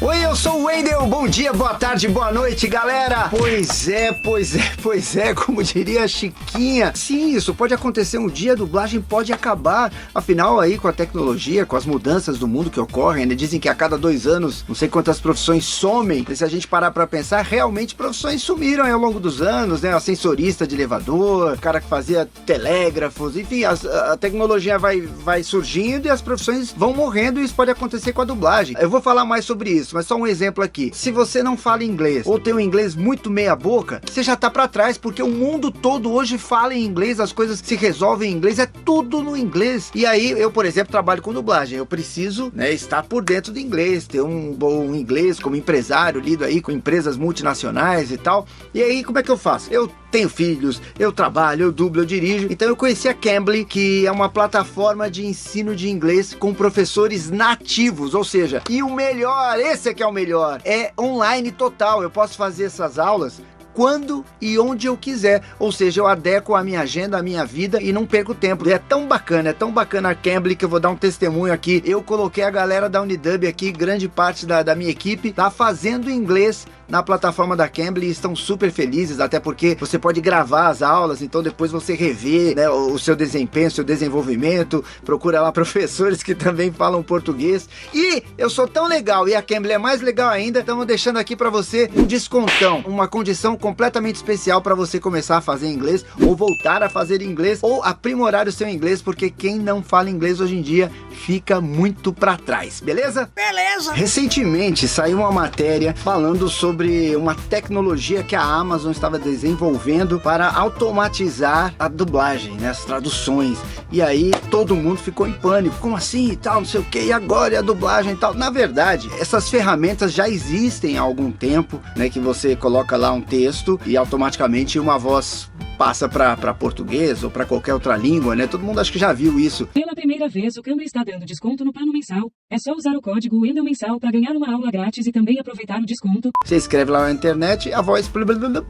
Oi, eu sou o Wendel, bom dia, boa tarde, boa noite, galera. Pois é, como diria a Chiquinha. Sim, isso pode acontecer um dia, a dublagem pode acabar. Afinal, aí com a tecnologia, com as mudanças do mundo que ocorrem, né? Dizem que a cada 2 anos, não sei quantas profissões somem. E se a gente parar pra pensar, realmente profissões sumiram ao longo dos anos, né? Ascensorista de elevador, o cara que fazia telégrafos, enfim, a tecnologia vai surgindo e as profissões vão morrendo, e isso pode acontecer com a dublagem. Eu vou falar mais sobre isso, mas só um exemplo aqui. Se você não fala inglês, ou tem um inglês muito meia boca, você já tá pra trás, porque o mundo todo hoje fala em inglês, as coisas se resolvem em inglês, é tudo no inglês. E aí, eu, por exemplo, trabalho com dublagem, eu preciso, né, estar por dentro do inglês, ter um bom inglês como empresário, lido aí com empresas multinacionais e tal. E aí, como é que eu faço? Eu tenho filhos, eu trabalho, eu dublo, eu dirijo. Então eu conheci a Cambly, que é uma plataforma de ensino de inglês com professores nativos, ou seja, e o melhor, esse é que é o melhor, é online total. Eu posso fazer essas aulas quando e onde eu quiser, ou seja, eu adequo a minha agenda, a minha vida e não perco tempo. E é tão bacana a Cambly, que eu vou dar um testemunho aqui. Eu coloquei a galera da Unidub aqui, grande parte da minha equipe tá fazendo inglês na plataforma da Cambly e estão super felizes, até porque você pode gravar as aulas, então depois você revê, né, o seu desempenho, o seu desenvolvimento, procura lá professores que também falam português. E eu sou tão legal e a Cambly é mais legal ainda, estamos deixando aqui para você um descontão, uma condição completamente especial para você começar a fazer inglês, ou voltar a fazer inglês, ou aprimorar o seu inglês, porque quem não fala inglês hoje em dia fica muito para trás, beleza? Beleza! Recentemente saiu uma matéria falando sobre uma tecnologia que a Amazon estava desenvolvendo para automatizar a dublagem, né, as traduções. E aí todo mundo ficou em pânico, como assim e tal, não sei o que, e agora e a dublagem e tal. Na verdade, essas ferramentas já existem há algum tempo, né, que você coloca lá um texto e automaticamente uma voz passa para português ou para qualquer outra língua, né? Todo mundo acho que já viu isso. Pela primeira vez, o Cambly está dando desconto no plano mensal. É só usar o código Wendel Mensal para ganhar uma aula grátis e também aproveitar o desconto. Você escreve lá na internet, a voz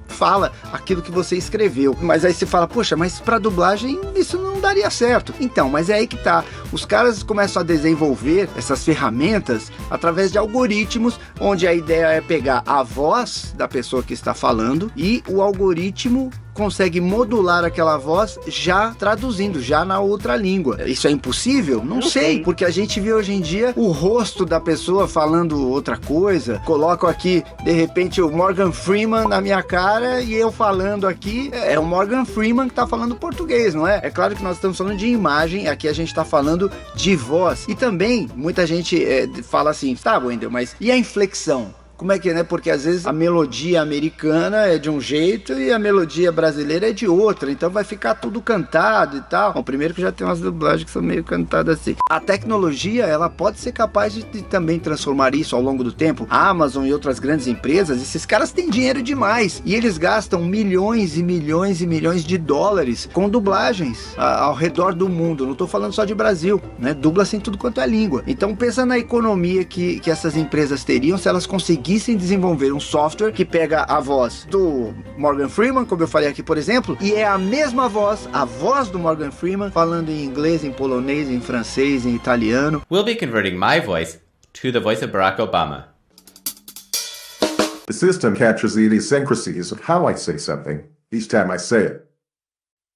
fala aquilo que você escreveu. Mas aí você fala, poxa, mas para dublagem isso não daria certo. Então, mas é aí que tá. Os caras começam a desenvolver essas ferramentas através de algoritmos, onde a ideia é pegar a voz da pessoa que está falando e o algoritmo consegue modular aquela voz já traduzindo, já na outra língua. Isso é impossível? Não sei, porque a gente vê hoje em dia o rosto da pessoa falando outra coisa. Coloco aqui, de repente, o Morgan Freeman na minha cara e eu falando aqui, é o Morgan Freeman que tá falando português, não é? É claro que nós estamos falando de imagem, aqui a gente tá falando de voz. E também, muita gente fala assim, tá, Wendel, mas e a inflexão? Como é que é, né? Porque às vezes a melodia americana é de um jeito e a melodia brasileira é de outra, então vai ficar tudo cantado e tal. Bom, primeiro que já tem umas dublagens que são meio cantadas assim. A tecnologia, ela pode ser capaz de também transformar isso ao longo do tempo. A Amazon e outras grandes empresas, esses caras têm dinheiro demais e eles gastam milhões e milhões e milhões de dólares com dublagens ao redor do mundo. Não tô falando só de Brasil, né? Dubla-se em tudo quanto é língua. Então pensa na economia que essas empresas teriam se elas conseguissem desenvolver um software que pega a voz do Morgan Freeman, como eu falei aqui, por exemplo, e é a mesma voz, a voz do Morgan Freeman, falando em inglês, em polonês, em francês, em italiano. We'll be converting my voice to the voice of Barack Obama. The system captures the idiosyncrasies of how I say something each time I say it.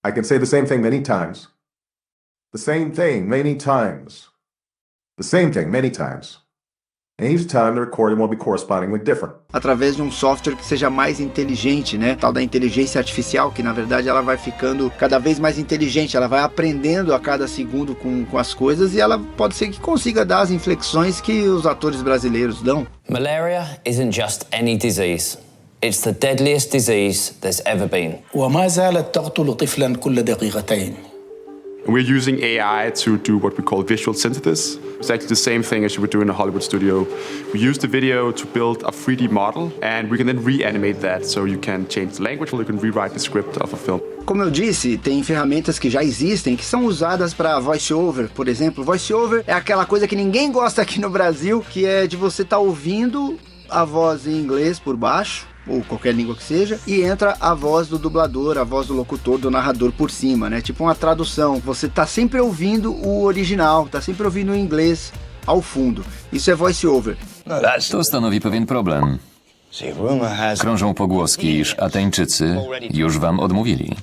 I can say the same thing many times. The same thing many times. The same thing many times. And each time the recording will be correspondingly different. Através de um software que seja mais inteligente, né? Tal da inteligência artificial, que na verdade ela vai ficando cada vez mais inteligente, ela vai aprendendo a cada segundo com as coisas e ela pode ser que consiga dar as inflexões que os atores brasileiros dão. Malaria isn't just any disease. It's the deadliest disease there's ever been. وما زالت تقتل طفلا كل دقيقتين. And we're using AI to do what we call visual synthesis. It's actually the same thing as you would do in a Hollywood studio. We use the video to build a 3D model, and we can then reanimate that, so you can change the language or you can rewrite the script of a film. Como eu disse, tem ferramentas que já existem, que são usadas para voice-over, por exemplo. Voice-over é aquela coisa que ninguém gosta aqui no Brasil, que é de você estar ouvindo a voz em inglês por baixo, ou qualquer língua que seja, e entra a voz do dublador, a voz do locutor, do narrador por cima, né? Tipo uma tradução. Você tá sempre ouvindo o original, tá sempre ouvindo o inglês ao fundo. Isso é voice over. To stanowi pewien problem. Krążą pogłoski, iż Ateńczycy już wam odmówili.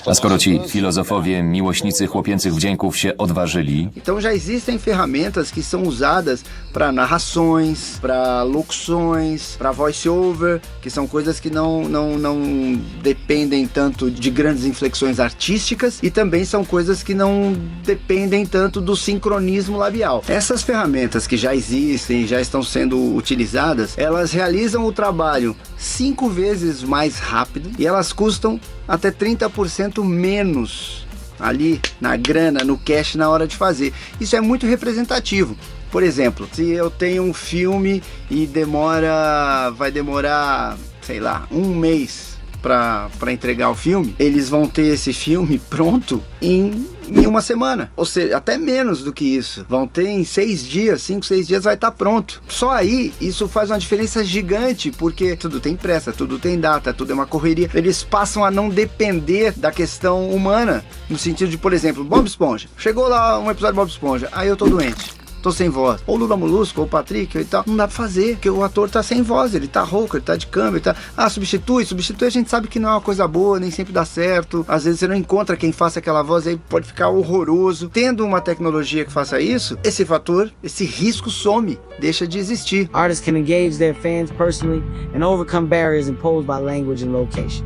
A skoro ci filozofowie, miłośnicy chłopięcych wdzięków się odważyli, Então já existem ferramentas que são usadas para narrações, para locuções, para voice-over, que são coisas que não dependem tanto de grandes inflexões artísticas e também são coisas que não dependem tanto do sincronismo labial. Essas ferramentas que já existem, já estão sendo utilizadas, elas realizam o trabalho 5 vezes mais rápido e elas custam até 30% menos ali na grana, no cash, na hora de fazer. Isso é muito representativo. Por exemplo, se eu tenho um filme e vai demorar, sei lá, 1 mês para entregar o filme, eles vão ter esse filme pronto em 1 semana, ou seja, até menos do que isso. Vão ter em 6 dias, 5, 6 dias vai estar pronto. Só aí, isso faz uma diferença gigante, porque tudo tem pressa, tudo tem data, tudo é uma correria. Eles passam a não depender da questão humana, no sentido de, por exemplo, Bob Esponja. Chegou lá um episódio de Bob Esponja, aí eu tô doente. Tô sem voz, ou Lula Molusco, ou Patrick, e tal, não dá pra fazer, porque o ator tá sem voz, ele tá rouco, ele tá de câmbio, ele tá... substitui, a gente sabe que não é uma coisa boa, nem sempre dá certo, às vezes você não encontra quem faça aquela voz, aí pode ficar horroroso. Tendo uma tecnologia que faça isso, esse fator, esse risco some, deixa de existir. Artists can engage their fans personally and overcome barriers imposed by language and location.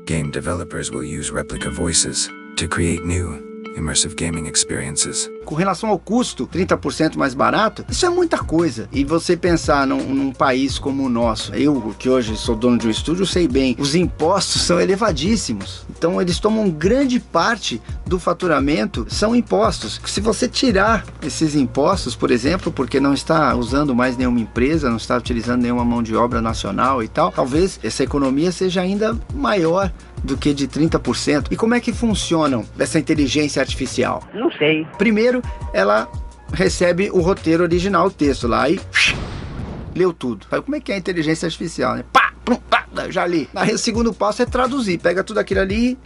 Game developers will use replica voices to create new, immersive gaming experiences. Com relação ao custo, 30% mais barato, isso é muita coisa. E você pensar num país como o nosso, eu que hoje sou dono de um estúdio, sei bem, os impostos são elevadíssimos. Então eles tomam grande parte do faturamento, são impostos. Se você tirar esses impostos, por exemplo, porque não está usando mais nenhuma empresa, não está utilizando nenhuma mão de obra nacional e tal, talvez essa economia seja ainda maior do que de 30%. E como é que funcionam essa inteligência artificial? Não sei. Primeiro, ela recebe o roteiro original, o texto lá, e leu tudo. Como é que é a inteligência artificial, né? Pá, plum, pá, já li. Aí o segundo passo é traduzir. Pega tudo aquilo ali e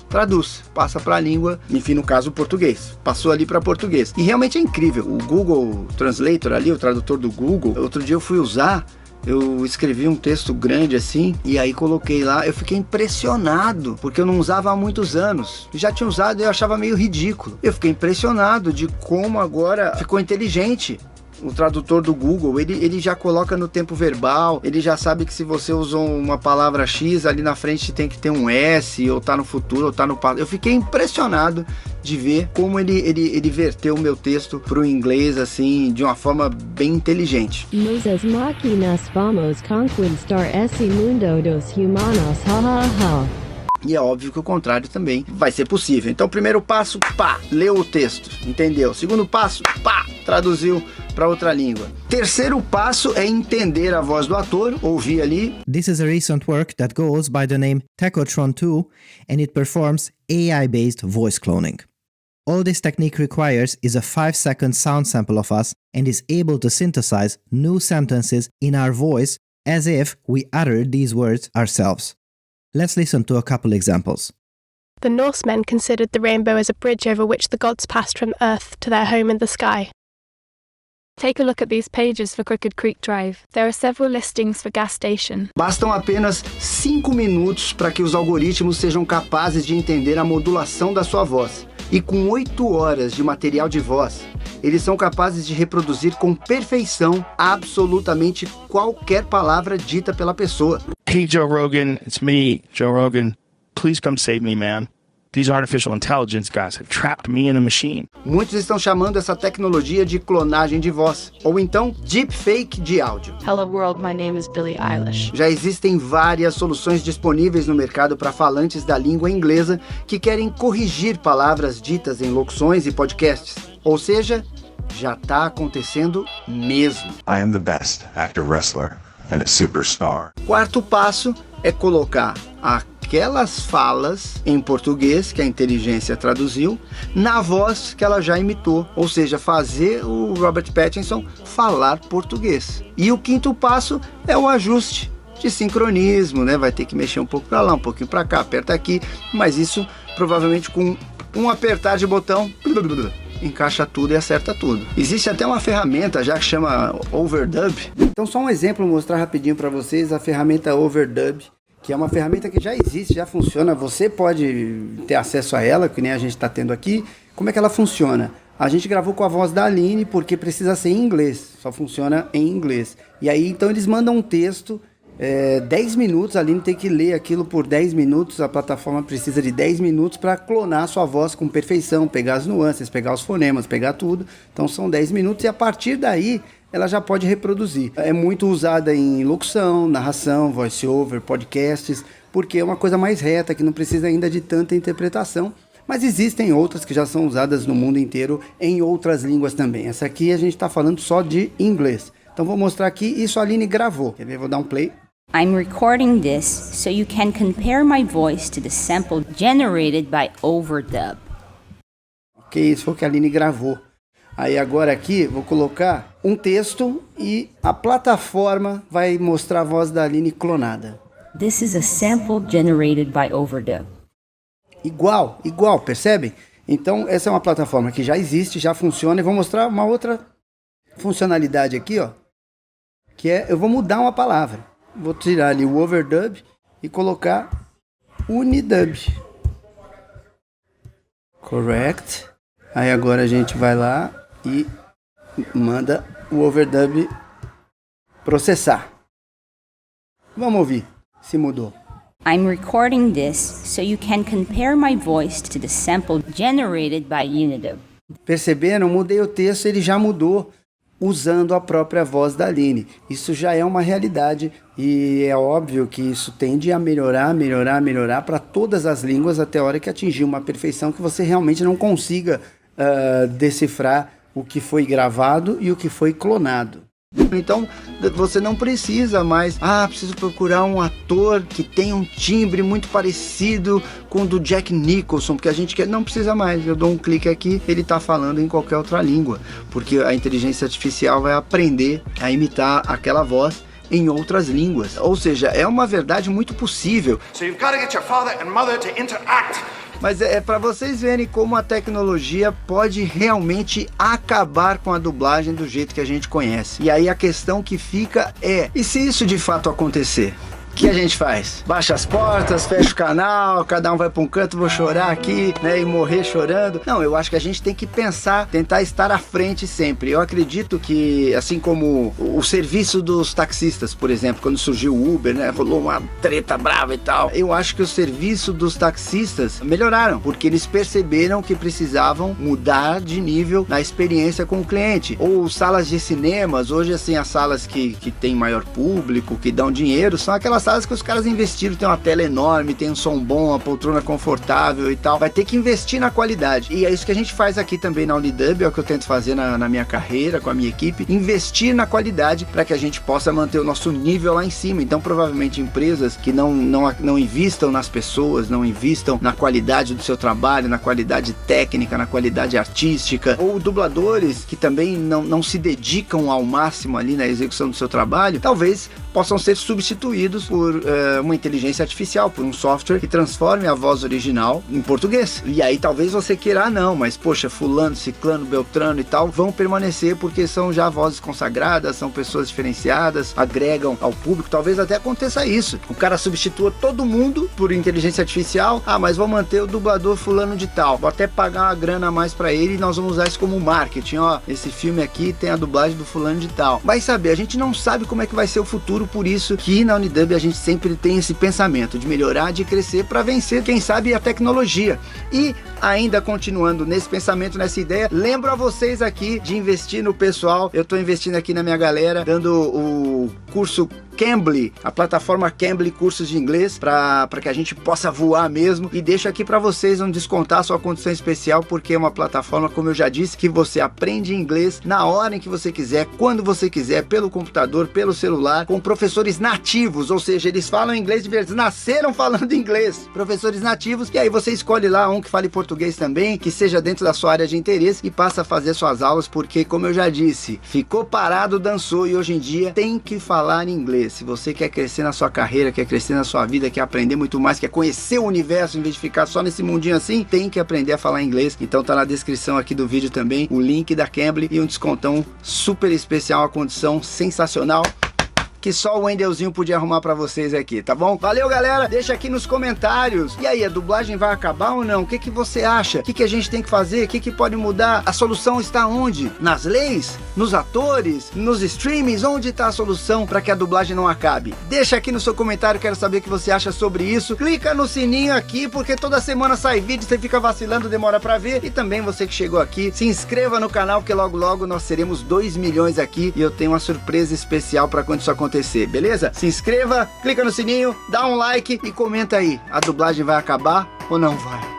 traduz. Passa para a língua, enfim, no caso, o português. Passou ali para português. E realmente é incrível. O Google Translator ali, o tradutor do Google, outro dia eu fui usar, eu escrevi um texto grande assim, e aí coloquei lá, eu fiquei impressionado, porque eu não usava há muitos anos. Já tinha usado e eu achava meio ridículo. Eu fiquei impressionado de como agora ficou inteligente. O tradutor do Google, ele já coloca no tempo verbal, ele já sabe que se você usou uma palavra X, ali na frente tem que ter um S, ou tá no futuro, ou tá no passado. Eu fiquei impressionado de ver como ele verteu o meu texto pro inglês, assim, de uma forma bem inteligente. Muitas máquinas vamos conquistar esse mundo dos humanos, ha ha ha. E é óbvio que o contrário também vai ser possível. Então, primeiro passo, pá, leu o texto, entendeu? Segundo passo, pá, traduziu para outra língua. Terceiro passo é entender a voz do ator, ouvir ali. This is a recent work that goes by the name Tachotron 2 and it performs AI-based voice cloning. All this technique requires is a 5-second sound sample of us and is able to synthesize new sentences in our voice as if we uttered these words ourselves. Let's listen to a couple examples. The Norsemen considered the rainbow as a bridge over which the gods passed from Earth to their home in the sky. Take a look at these pages for Crooked Creek Drive. There are several listings for gas station. Bastam apenas 5 minutos para que os algoritmos sejam capazes de entender a modulação da sua voz. E com 8 horas de material de voz, eles são capazes de reproduzir com perfeição absolutamente qualquer palavra dita pela pessoa. Hey Joe Rogan, it's me, Joe Rogan. Please come save me, man. These artificial intelligence guys have trapped me in a machine. Muitos estão chamando essa tecnologia de clonagem de voz, ou então deepfake de áudio. Hello world, my name is Billie Eilish. Já existem várias soluções disponíveis no mercado para falantes da língua inglesa que querem corrigir palavras ditas em locuções e podcasts. Ou seja, já está acontecendo mesmo. I am the best actor wrestler and a superstar. Quarto passo é colocar aquelas falas em português que a inteligência traduziu na voz que ela já imitou, ou seja, fazer o Robert Pattinson falar português. E o quinto passo é o ajuste de sincronismo, né? Vai ter que mexer um pouco para lá, um pouquinho para cá, aperta aqui, mas isso provavelmente com um apertar de botão encaixa tudo e acerta tudo. Existe até uma ferramenta já que chama Overdub. Então só um exemplo, mostrar rapidinho para vocês a ferramenta Overdub, que é uma ferramenta que já existe, já funciona, você pode ter acesso a ela, que nem a gente está tendo aqui. Como é que ela funciona? A gente gravou com a voz da Aline porque precisa ser em inglês, só funciona em inglês. E aí então eles mandam um texto, 10 minutos, a Aline tem que ler aquilo por 10 minutos, a plataforma precisa de 10 minutos para clonar a sua voz com perfeição, pegar as nuances, pegar os fonemas, pegar tudo. Então são 10 minutos e a partir daí ela já pode reproduzir. É muito usada em locução, narração, voice-over, podcasts, porque é uma coisa mais reta, que não precisa ainda de tanta interpretação. Mas existem outras que já são usadas no mundo inteiro em outras línguas também. Essa aqui a gente está falando só de inglês. Então vou mostrar aqui, isso a Aline gravou. Quer ver? Vou dar um play. I'm recording this so you can compare my voice to the sample generated by Overdub. Ok, isso foi o que a Aline gravou. Aí agora aqui vou colocar um texto e a plataforma vai mostrar a voz da Aline clonada. This is a sample generated by Overdub. Igual, percebem? Então essa é uma plataforma que já existe, já funciona. E vou mostrar uma outra funcionalidade aqui, ó, que é, eu vou mudar uma palavra. Vou tirar ali o Overdub e colocar Unidub. Correct. Aí agora a gente vai lá e manda o Overdub processar. Vamos ouvir se mudou. I'm recording this so you can compare my voice to the sample generated by Unidub. Perceberam? Mudei o texto, ele já mudou usando a própria voz da Aline. Isso já é uma realidade e é óbvio que isso tende a melhorar para todas as línguas até a hora que atingir uma perfeição que você realmente não consiga decifrar o que foi gravado e o que foi clonado. Então você não precisa mais, preciso procurar um ator que tem um timbre muito parecido com o do Jack Nicholson, porque a gente quer, não precisa mais, eu dou um clique aqui, ele está falando em qualquer outra língua, porque a inteligência artificial vai aprender a imitar aquela voz em outras línguas, ou seja, é uma verdade muito possível. So you've got to get your father and mother to interact. Mas é para vocês verem como a tecnologia pode realmente acabar com a dublagem do jeito que a gente conhece. E aí a questão que fica é, e se isso de fato acontecer? O que a gente faz? Baixa as portas, fecha o canal, cada um vai para um canto, vou chorar aqui, né, e morrer chorando. Não, eu acho que a gente tem que pensar, tentar estar à frente sempre. Eu acredito que, assim como o serviço dos taxistas, por exemplo, quando surgiu o Uber, né, rolou uma treta brava e tal. Eu acho que o serviço dos taxistas melhoraram, porque eles perceberam que precisavam mudar de nível na experiência com o cliente. Ou salas de cinemas, hoje assim, as salas que tem maior público, que dão dinheiro, são aquelas salas que os caras investiram, tem uma tela enorme, tem um som bom, uma poltrona confortável e tal. Vai ter que investir na qualidade. E é isso que a gente faz aqui também na Unidub, é o que eu tento fazer na minha carreira, com a minha equipe, investir na qualidade para que a gente possa manter o nosso nível lá em cima. Então, provavelmente, empresas que não investam nas pessoas, não investam na qualidade do seu trabalho, na qualidade técnica, na qualidade artística, ou dubladores que também não se dedicam ao máximo ali na execução do seu trabalho, talvez possam ser substituídos por uma inteligência artificial, por um software que transforme a voz original em português. E aí talvez você queira, não, mas poxa, fulano, ciclano, beltrano e tal, vão permanecer porque são já vozes consagradas, são pessoas diferenciadas, agregam ao público, talvez até aconteça isso. O cara substitua todo mundo por inteligência artificial, mas vou manter o dublador fulano de tal, vou até pagar uma grana a mais pra ele e nós vamos usar isso como marketing, ó, esse filme aqui tem a dublagem do fulano de tal. Vai saber, a gente não sabe como é que vai ser o futuro, por isso que na Unidub a gente sempre tem esse pensamento de melhorar, de crescer para vencer, quem sabe, a tecnologia. E ainda continuando nesse pensamento, nessa ideia, lembro a vocês aqui de investir no pessoal. Eu estou investindo aqui na minha galera, dando o curso Cambly, a plataforma Cambly Cursos de Inglês, para que a gente possa voar mesmo, e deixo aqui para vocês um descontar sua condição especial, porque é uma plataforma, como eu já disse, que você aprende inglês na hora em que você quiser, quando você quiser, pelo computador, pelo celular, com professores nativos, ou seja, eles falam inglês de verdade, nasceram falando inglês, professores nativos, e aí você escolhe lá um que fale português também, que seja dentro da sua área de interesse, e passa a fazer suas aulas, porque, como eu já disse, ficou parado, dançou, e hoje em dia tem que falar inglês. você. Se você quer crescer na sua carreira, quer crescer na sua vida, quer aprender muito mais, quer conhecer o universo em vez de ficar só nesse mundinho assim, tem que aprender a falar inglês. Então tá na descrição aqui do vídeo também o link da Cambly e um descontão super especial, uma condição sensacional que só o Wendelzinho podia arrumar pra vocês aqui, tá bom? Valeu, galera! Deixa aqui nos comentários. E aí, a dublagem vai acabar ou não? O que você acha? O que a gente tem que fazer? O que pode mudar? A solução está onde? Nas leis? Nos atores? Nos streamings? Onde está a solução para que a dublagem não acabe? Deixa aqui no seu comentário, quero saber o que você acha sobre isso. Clica no sininho aqui, porque toda semana sai vídeo, você fica vacilando, demora pra ver. E também você que chegou aqui, se inscreva no canal, que logo logo nós seremos 2 milhões aqui e eu tenho uma surpresa especial para quando isso acontecer, beleza? Se inscreva, clica no sininho, dá um like e comenta aí, a dublagem vai acabar ou não vai?